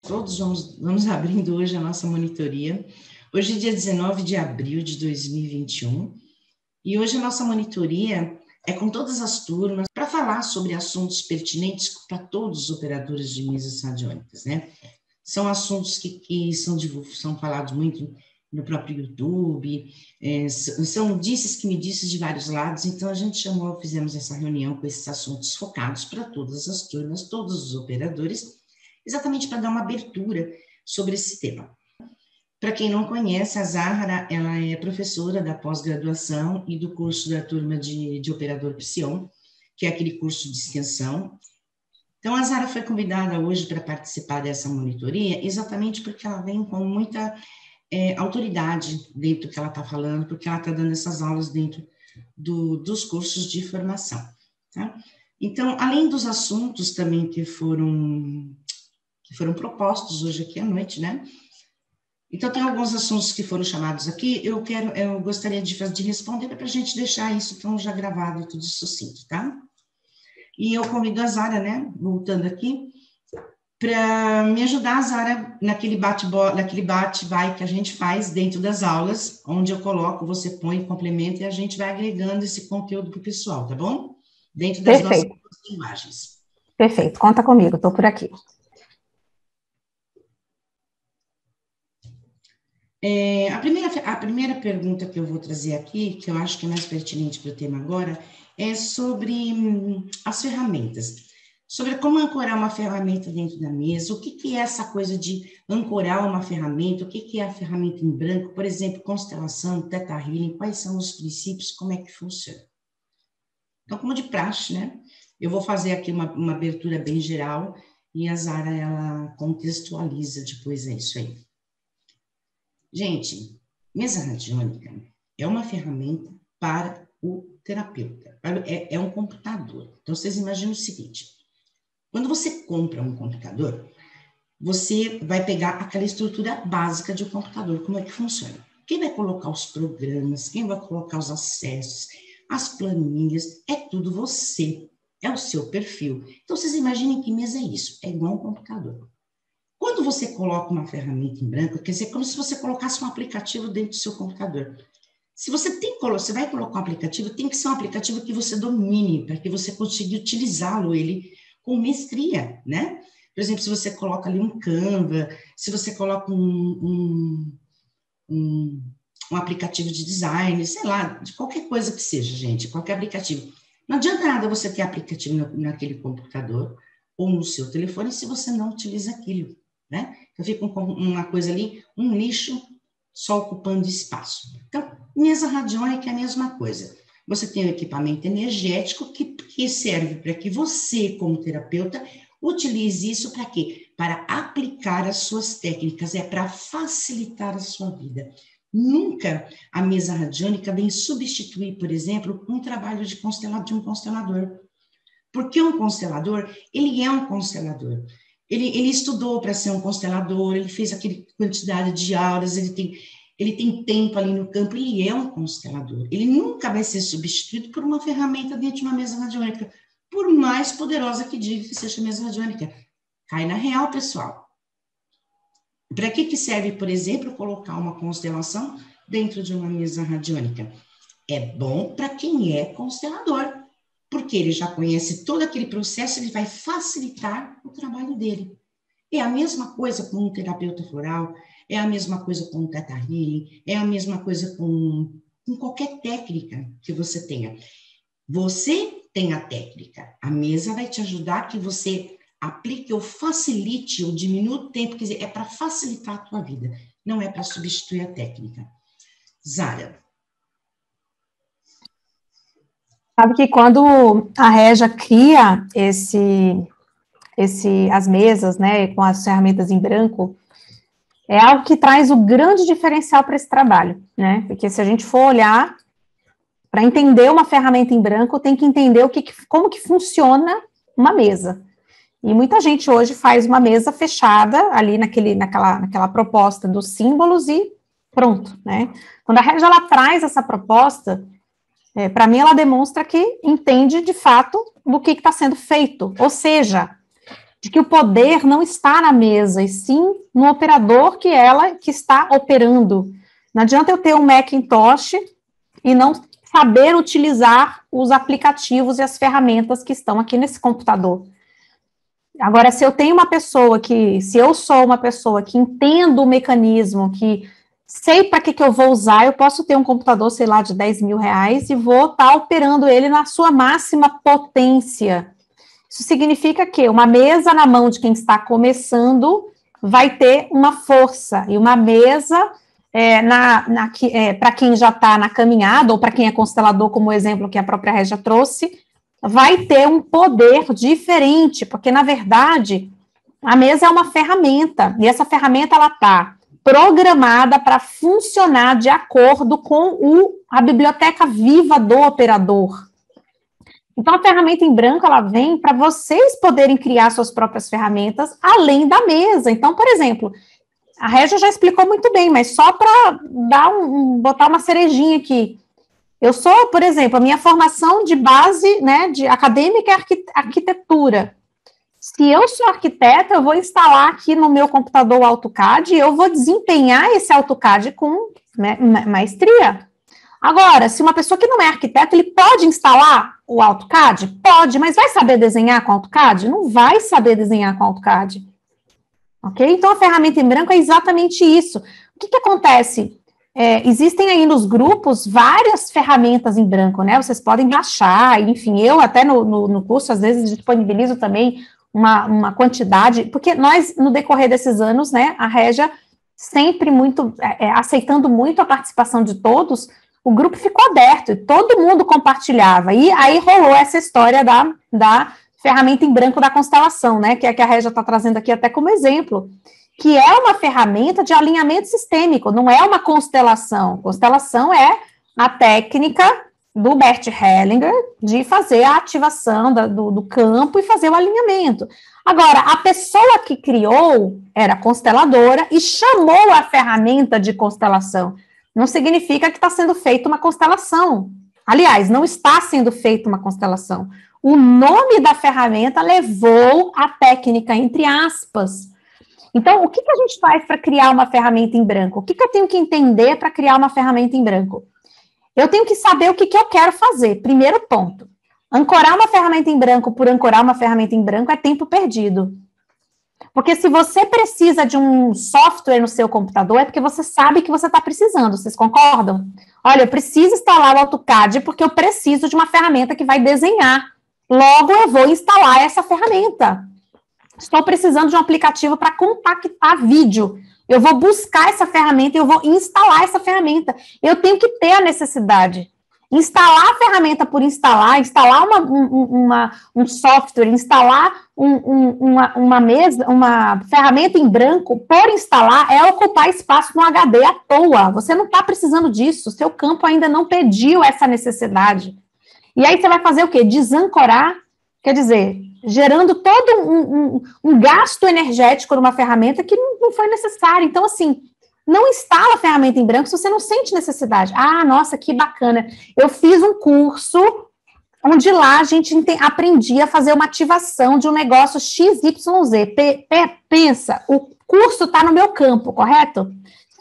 Todos vamos abrindo hoje a nossa monitoria. Hoje é dia 19 de abril de 2021 e hoje a nossa monitoria é com todas as turmas para falar sobre assuntos pertinentes para todos os operadores de mesas radiônicas, né? São assuntos que são falados muito no próprio YouTube, são disses que me disses de vários lados, então a gente fizemos essa reunião com esses assuntos focados para todas as turmas, todos os operadores, exatamente para dar uma abertura sobre esse tema. Para quem não conhece, a Zahra, ela é professora da pós-graduação e do curso da turma de operador Psion, que é aquele curso de extensão. Então, a Zahra foi convidada hoje para participar dessa monitoria, exatamente porque ela vem com muita autoridade dentro do que ela está falando, porque ela está dando essas aulas dentro dos cursos de formação, tá? Então, além dos assuntos também que foram propostos hoje aqui à noite, né? Então, tem alguns assuntos que foram chamados aqui, eu gostaria de responder para a gente deixar isso então já gravado e tudo sucinto, tá? E eu convido a Zahra, né, voltando aqui, para me ajudar, Zahra, naquele bate-vai que a gente faz dentro das aulas, onde eu coloco, você põe, complementa, e a gente vai agregando esse conteúdo para o pessoal, tá bom? Dentro das nossas imagens. Perfeito, conta comigo, estou por aqui. A primeira pergunta que eu vou trazer aqui, que eu acho que é mais pertinente para o tema agora, é sobre as ferramentas. Sobre como ancorar uma ferramenta dentro da mesa, o que é essa coisa de ancorar uma ferramenta, o que é a ferramenta em branco, por exemplo, constelação, Theta Healing, quais são os princípios, como é que funciona. Então, como de praxe, né, eu vou fazer aqui uma abertura bem geral e a Zahra, ela contextualiza depois isso aí. Gente, mesa radiônica é uma ferramenta para o terapeuta, é um computador. Então, vocês imaginam o seguinte, quando você compra um computador, você vai pegar aquela estrutura básica de um computador, como é que funciona. Quem vai colocar os programas, quem vai colocar os acessos, as planilhas, é tudo você, é o seu perfil. Então, vocês imaginem que mesa é isso, é igual um computador. Quando você coloca uma ferramenta em branco, quer dizer, como se você colocasse um aplicativo dentro do seu computador. Se você vai colocar um aplicativo, tem que ser um aplicativo que você domine, para que você consiga utilizá-lo, ele com mestria, né? Por exemplo, se você coloca ali um Canva, se você coloca um aplicativo de design, sei lá, de qualquer coisa que seja, gente, qualquer aplicativo. Não adianta nada você ter aplicativo naquele computador ou no seu telefone se você não utiliza aquilo, né? Então, fica uma coisa ali, um lixo só ocupando espaço. Então, mesa radiônica é a mesma coisa. Você tem um equipamento energético que serve para que você, como terapeuta, utilize isso para quê? Para aplicar as suas técnicas, é para facilitar a sua vida. Nunca a mesa radiônica vem substituir, por exemplo, um trabalho de um constelador. Porque um constelador, ele é um constelador. Ele estudou para ser um constelador, ele fez aquela quantidade de aulas, ele tem tempo ali no campo, ele é um constelador. Ele nunca vai ser substituído por uma ferramenta dentro de uma mesa radiônica, por mais poderosa que diga que seja a mesa radiônica. Cai na real, pessoal. Para que serve, por exemplo, colocar uma constelação dentro de uma mesa radiônica? É bom para quem é constelador, porque ele já conhece todo aquele processo, ele vai facilitar o trabalho dele. É a mesma coisa com um terapeuta floral, é a mesma coisa com o Theta Healing, é a mesma coisa com qualquer técnica que você tenha. Você tem a técnica, a mesa vai te ajudar que você aplique ou facilite ou diminua o tempo, quer dizer, é para facilitar a tua vida, não é para substituir a técnica. Zahra. Sabe que quando a Régia cria as mesas, né, com as ferramentas em branco, é algo que traz o grande diferencial para esse trabalho, né, porque se a gente for olhar, para entender uma ferramenta em branco, tem que entender como que funciona uma mesa. E muita gente hoje faz uma mesa fechada ali naquela proposta dos símbolos e pronto, né. Quando a Régia, ela traz essa proposta, para mim, ela demonstra que entende, de fato, do que está sendo feito. Ou seja, de que o poder não está na mesa, e sim no operador que está operando. Não adianta eu ter um Macintosh e não saber utilizar os aplicativos e as ferramentas que estão aqui nesse computador. Agora, se eu sou uma pessoa que entendo o mecanismo, que sei para que eu vou usar, eu posso ter um computador, sei lá, de 10 mil reais e vou estar operando ele na sua máxima potência. Isso significa que uma mesa na mão de quem está começando vai ter uma força, e uma mesa para quem já está na caminhada, ou para quem é constelador, como o exemplo que a própria Régia trouxe, vai ter um poder diferente, porque, na verdade, a mesa é uma ferramenta, e essa ferramenta ela está programada para funcionar de acordo com a biblioteca viva do operador. Então, a ferramenta em branco, ela vem para vocês poderem criar suas próprias ferramentas além da mesa. Então, por exemplo, a Régia já explicou muito bem, mas só para botar uma cerejinha aqui. Eu sou, por exemplo, a minha formação de base, né, de acadêmica é arquitetura. Se eu sou arquiteta, eu vou instalar aqui no meu computador o AutoCAD e eu vou desempenhar esse AutoCAD com maestria. Agora, se uma pessoa que não é arquiteta, ele pode instalar o AutoCAD? Pode, mas vai saber desenhar com o AutoCAD? Não vai saber desenhar com o AutoCAD. Ok? Então, a ferramenta em branco é exatamente isso. O que acontece? Existem aí nos grupos várias ferramentas em branco, né? Vocês podem baixar, enfim, eu até no curso, às vezes, disponibilizo também uma quantidade, porque nós, no decorrer desses anos, né, a Régia sempre muito, aceitando muito a participação de todos, o grupo ficou aberto, e todo mundo compartilhava, e aí rolou essa história da ferramenta em branco da constelação, né, que é que a Régia está trazendo aqui até como exemplo, que é uma ferramenta de alinhamento sistêmico, não é uma constelação. Constelação é a técnica do Bert Hellinger de fazer a ativação do campo e fazer o alinhamento. Agora, a pessoa que criou era consteladora e chamou a ferramenta de constelação. Não significa que está sendo feita uma constelação. Aliás, não está sendo feita uma constelação. O nome da ferramenta levou a técnica, entre aspas. Então, o que a gente faz para criar uma ferramenta em branco? O que eu tenho que entender para criar uma ferramenta em branco? Eu tenho que saber o que eu quero fazer. Primeiro ponto. Ancorar uma ferramenta em branco por ancorar uma ferramenta em branco é tempo perdido. Porque se você precisa de um software no seu computador, é porque você sabe que você está precisando. Vocês concordam? Olha, eu preciso instalar o AutoCAD porque eu preciso de uma ferramenta que vai desenhar. Logo, eu vou instalar essa ferramenta. Estou precisando de um aplicativo para compactar vídeo. Eu vou buscar essa ferramenta e eu vou instalar essa ferramenta. Eu tenho que ter a necessidade. Instalar a ferramenta por instalar um software, instalar uma ferramenta em branco por instalar é ocupar espaço no HD à toa. Você não está precisando disso. Seu campo ainda não pediu essa necessidade. E aí você vai fazer o quê? Desancorar, quer dizer, gerando todo um gasto energético numa ferramenta que não foi necessário. Então, assim, não instala a ferramenta em branco se você não sente necessidade. Ah, nossa, que bacana. Eu fiz um curso onde lá a gente aprendia a fazer uma ativação de um negócio XYZ. Pensa, o curso está no meu campo, correto?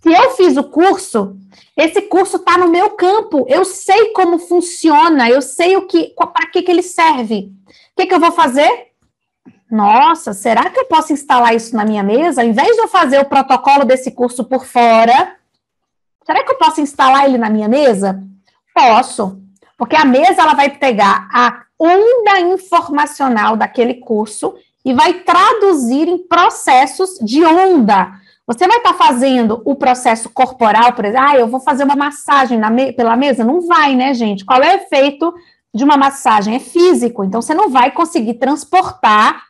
Se eu fiz o curso, esse curso está no meu campo. Eu sei como funciona, eu sei para que ele serve. O que eu vou fazer? Nossa, será que eu posso instalar isso na minha mesa? Ao invés de eu fazer o protocolo desse curso por fora, será que eu posso instalar ele na minha mesa? Posso, porque a mesa ela vai pegar a onda informacional daquele curso e vai traduzir em processos de onda. Você vai estar fazendo o processo corporal, por exemplo, eu vou fazer uma massagem pela mesa? Não vai, né, gente? Qual é o efeito de uma massagem? É físico, então você não vai conseguir transportar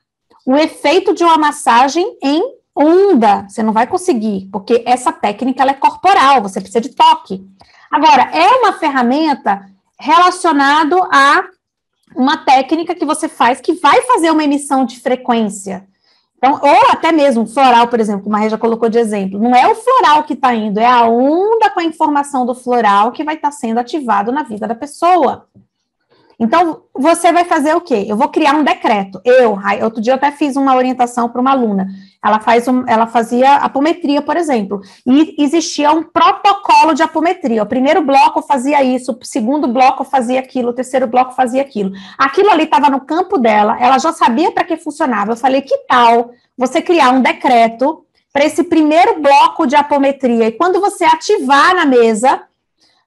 o efeito de uma massagem em onda, você não vai conseguir, porque essa técnica ela é corporal, você precisa de toque. Agora, é uma ferramenta relacionada a uma técnica que você faz que vai fazer uma emissão de frequência. Então, ou até mesmo floral, por exemplo, como a Régia colocou de exemplo, não é o floral que está indo, é a onda com a informação do floral que vai estar sendo ativado na vida da pessoa. Então, você vai fazer o quê? Eu vou criar um decreto. Outro dia eu até fiz uma orientação para uma aluna. Ela fazia apometria, por exemplo, e existia um protocolo de apometria. O primeiro bloco fazia isso, o segundo bloco fazia aquilo, o terceiro bloco fazia aquilo. Aquilo ali estava no campo dela, ela já sabia para que funcionava. Eu falei, que tal você criar um decreto para esse primeiro bloco de apometria? E quando você ativar na mesa,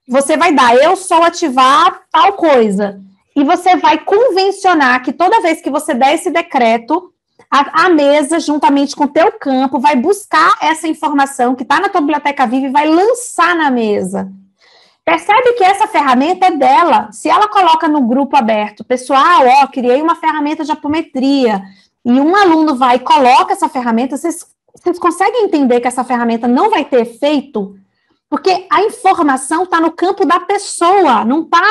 você vai dar, eu sou ativar tal coisa. E você vai convencionar que toda vez que você der esse decreto, a mesa, juntamente com o teu campo, vai buscar essa informação que está na tua biblioteca viva e vai lançar na mesa. Percebe que essa ferramenta é dela. Se ela coloca no grupo aberto, pessoal, criei uma ferramenta de apometria, e um aluno vai e coloca essa ferramenta, vocês conseguem entender que essa ferramenta não vai ter efeito? Porque a informação está no campo da pessoa, não está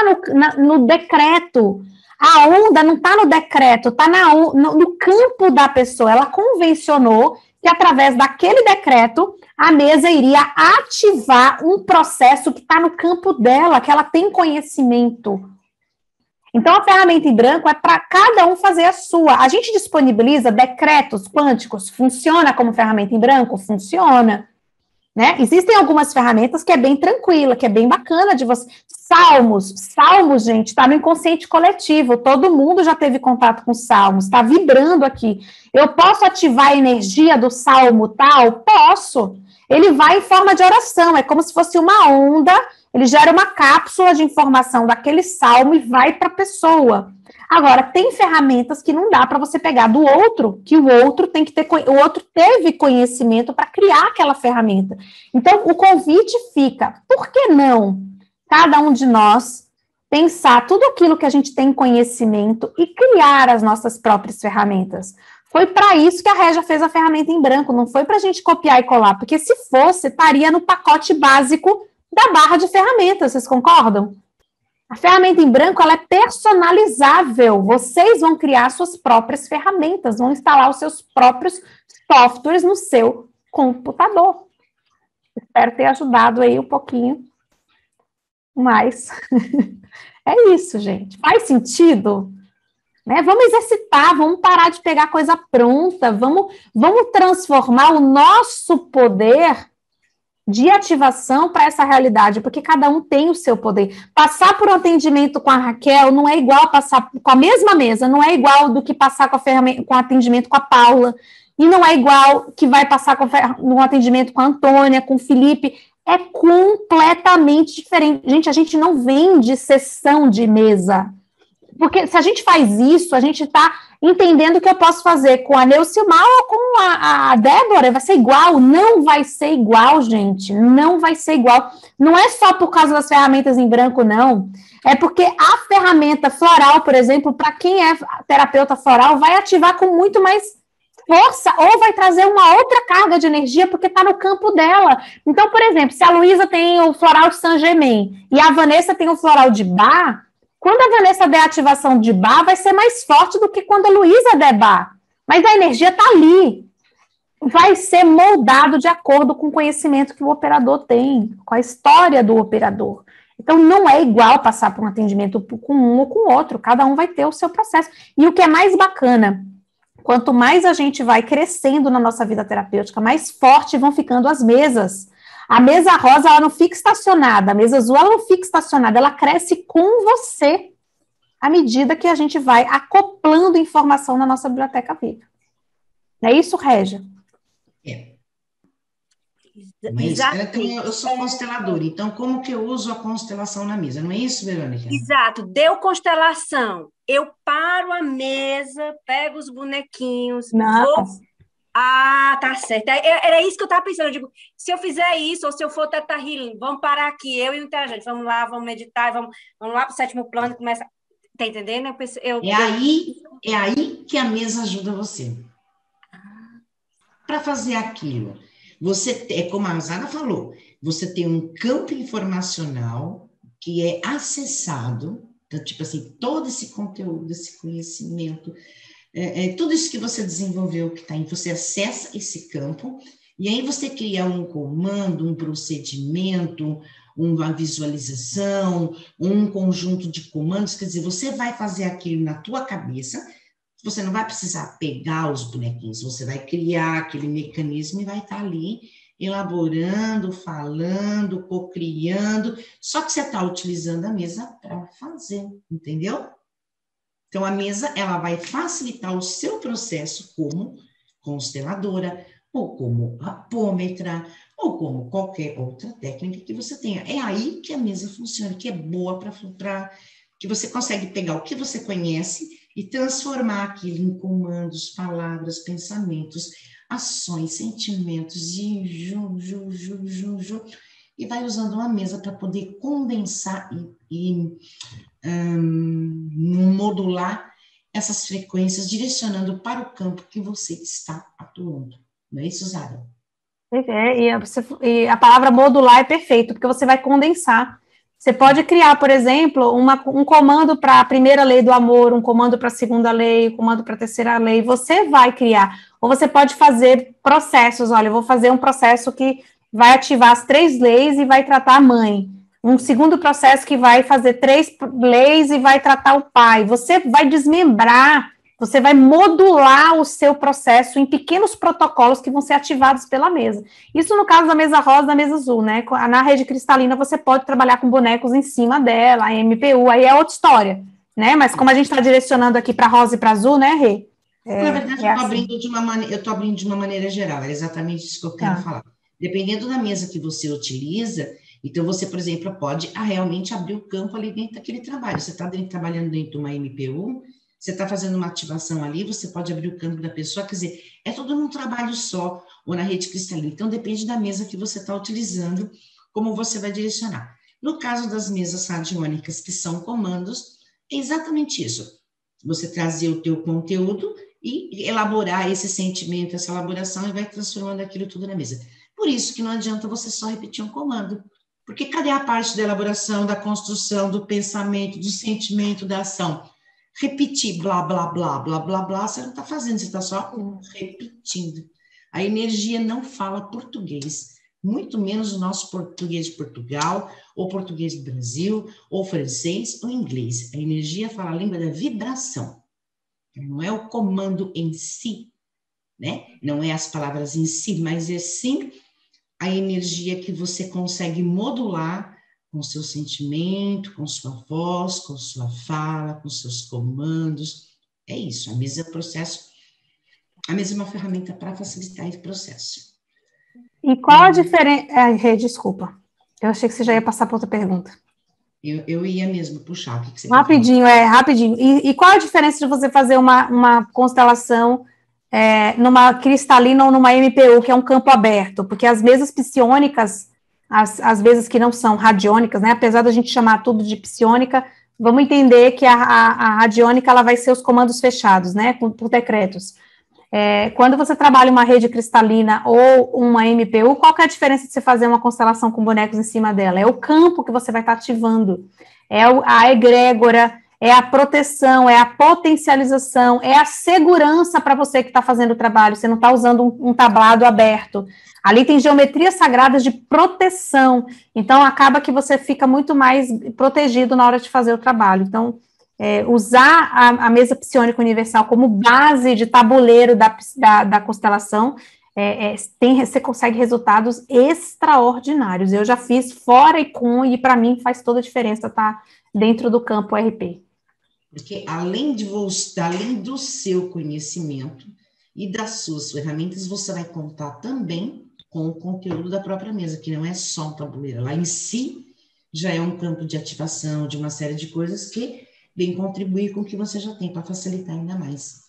no decreto. A onda não está no decreto, está no campo da pessoa. Ela convencionou que, através daquele decreto, a mesa iria ativar um processo que está no campo dela, que ela tem conhecimento. Então, a ferramenta em branco é para cada um fazer a sua. A gente disponibiliza decretos quânticos. Funciona como ferramenta em branco? Funciona. Né? Existem algumas ferramentas que é bem tranquila, que é bem bacana de você. Salmos, gente, está no inconsciente coletivo, todo mundo já teve contato com salmos, está vibrando aqui. Eu posso ativar a energia do salmo tal? Posso. Ele vai em forma de oração, é como se fosse uma onda, ele gera uma cápsula de informação daquele salmo e vai para a pessoa. Agora, tem ferramentas que não dá para você pegar do outro, que o outro teve conhecimento para criar aquela ferramenta. Então, o convite fica, por que não cada um de nós pensar tudo aquilo que a gente tem conhecimento e criar as nossas próprias ferramentas? Foi para isso que a Régia fez a ferramenta em branco, não foi para a gente copiar e colar, porque se fosse, estaria no pacote básico da barra de ferramentas, vocês concordam? A ferramenta em branco, ela é personalizável. Vocês vão criar suas próprias ferramentas, vão instalar os seus próprios softwares no seu computador. Espero ter ajudado aí um pouquinho mais. É isso, gente. Faz sentido? Né? Vamos exercitar, vamos parar de pegar coisa pronta, vamos transformar o nosso poder de ativação para essa realidade, porque cada um tem o seu poder. Passar por um atendimento com a Raquel não é igual passar com a mesma mesa, não é igual do que passar com atendimento com a Paula, e não é igual que vai passar no atendimento com a Antônia, com o Felipe, é completamente diferente. Gente, a gente não vende sessão de mesa, porque se a gente faz isso, a gente está entendendo que eu posso fazer com a Neucimar ou com a Débora, vai ser igual? Não vai ser igual, gente, não vai ser igual. Não é só por causa das ferramentas em branco, não. É porque a ferramenta floral, por exemplo, para quem é terapeuta floral, vai ativar com muito mais força, ou vai trazer uma outra carga de energia, porque está no campo dela. Então, por exemplo, se a Luísa tem o floral de Saint-Germain e a Vanessa tem o floral de Bach, quando a Vanessa der a ativação de Bach, vai ser mais forte do que quando a Luísa der Bach. Mas a energia está ali. Vai ser moldado de acordo com o conhecimento que o operador tem, com a história do operador. Então, não é igual passar por um atendimento com um ou com o outro. Cada um vai ter o seu processo. E o que é mais bacana, quanto mais a gente vai crescendo na nossa vida terapêutica, mais forte vão ficando as mesas. A mesa rosa, ela não fica estacionada, a mesa azul, ela não fica estacionada, ela cresce com você, à medida que a gente vai acoplando informação na nossa biblioteca viva. Não é isso, Régia? É. Mas, então, eu sou consteladora, então como que eu uso a constelação na mesa? Não é isso, Verônica? Exato, deu constelação, eu paro a mesa, pego os bonequinhos, vou... Ah, tá certo. Era isso que eu estava pensando. Eu digo, se eu fizer isso, ou se eu for Teta Healing, vamos parar aqui, eu e o Interagente, vamos lá, vamos meditar, vamos lá para o 7º plano, começa. Tá entendendo? É aí que a mesa ajuda você. Para fazer aquilo, como a Rosana falou, você tem um campo informacional que é acessado, então, tipo assim, todo esse conteúdo, esse conhecimento, tudo isso que você desenvolveu, que está aí, você acessa esse campo, e aí você cria um comando, um procedimento, uma visualização, um conjunto de comandos, quer dizer, você vai fazer aquilo na tua cabeça, você não vai precisar pegar os bonequinhos, você vai criar aquele mecanismo e vai estar ali elaborando, falando, cocriando, só que você está utilizando a mesa para fazer, entendeu? Então, a mesa, ela vai facilitar o seu processo como consteladora, ou como apômetra, ou como qualquer outra técnica que você tenha. É aí que a mesa funciona, que é boa para que você consegue pegar o que você conhece e transformar aquilo em comandos, palavras, pensamentos, ações, sentimentos, e e vai usando uma mesa para poder condensar e modular essas frequências, direcionando para o campo que você está atuando. Não é isso, Zara? E a palavra modular é perfeito, porque você vai condensar. Você pode criar, por exemplo, um comando para a primeira lei do amor, um comando para a segunda lei, um comando para a terceira lei. Você vai criar. Ou você pode fazer processos. Olha, eu vou fazer um processo que vai ativar as 3 leis e vai tratar a mãe. Um segundo processo que vai fazer 3 leis e vai tratar o pai. Você vai desmembrar, você vai modular o seu processo em pequenos protocolos que vão ser ativados pela mesa. Isso no caso da mesa rosa e da mesa azul, né? Na rede cristalina você pode trabalhar com bonecos em cima dela, a MPU, aí é outra história, né? Mas como a gente está direcionando aqui para rosa e para azul, né, Rê? Na verdade, eu estou abrindo de uma maneira geral, é exatamente isso que eu quero falar. Dependendo da mesa que você utiliza, então você, por exemplo, pode realmente abrir o campo ali dentro daquele trabalho. Você está trabalhando dentro de uma MPU, você está fazendo uma ativação ali, você pode abrir o campo da pessoa, quer dizer, é tudo num trabalho só, ou na rede cristalina. Então, depende da mesa que você está utilizando, como você vai direcionar. No caso das mesas radiônicas, que são comandos, é exatamente isso. Você trazer o teu conteúdo e elaborar esse sentimento, essa elaboração, e vai transformando aquilo tudo na mesa. Por isso que não adianta você só repetir um comando, porque cadê a parte da elaboração, da construção, do pensamento, do sentimento, da ação? Repetir blá, blá, blá, blá, blá, blá, você não está fazendo, você está só repetindo. A energia não fala português, muito menos o nosso português de Portugal, ou português do Brasil, ou francês, ou inglês. A energia fala a língua da vibração, não é o comando em si, né? Não é as palavras em si, mas é sim a energia que você consegue modular com seu sentimento, com sua voz, com sua fala, com seus comandos. É isso, a mesa é processo, a mesa é uma ferramenta para facilitar esse processo. E qual a diferença... Desculpa, eu achei que você já ia passar para outra pergunta. Eu ia mesmo puxar, o que você rapidinho, rapidinho. E qual a diferença de você fazer uma constelação numa cristalina ou numa MPU, que é um campo aberto? Porque as mesas psiônicas, as mesas que não são radiônicas, né? Apesar da gente chamar tudo de psiônica, vamos entender que a radiônica ela vai ser os comandos fechados, né? Por decretos. Quando você trabalha uma rede cristalina ou uma MPU, qual que é a diferença de você fazer uma constelação com bonecos em cima dela? É o campo que você vai estar ativando, é a egrégora, é a proteção, é a potencialização, é a segurança para você que está fazendo o trabalho, você não está usando um tablado aberto. Ali tem geometrias sagradas de proteção, então acaba que você fica muito mais protegido na hora de fazer o trabalho. Então, usar a mesa psiônica universal como base de tabuleiro da constelação, você consegue resultados extraordinários. Eu já fiz fora e para mim faz toda a diferença estar dentro do campo RP. Porque além do seu conhecimento e das suas ferramentas, você vai contar também com o conteúdo da própria mesa, que não é só um tabuleiro. Lá em si já é um campo de ativação de uma série de coisas que vem contribuir com o que você já tem para facilitar ainda mais.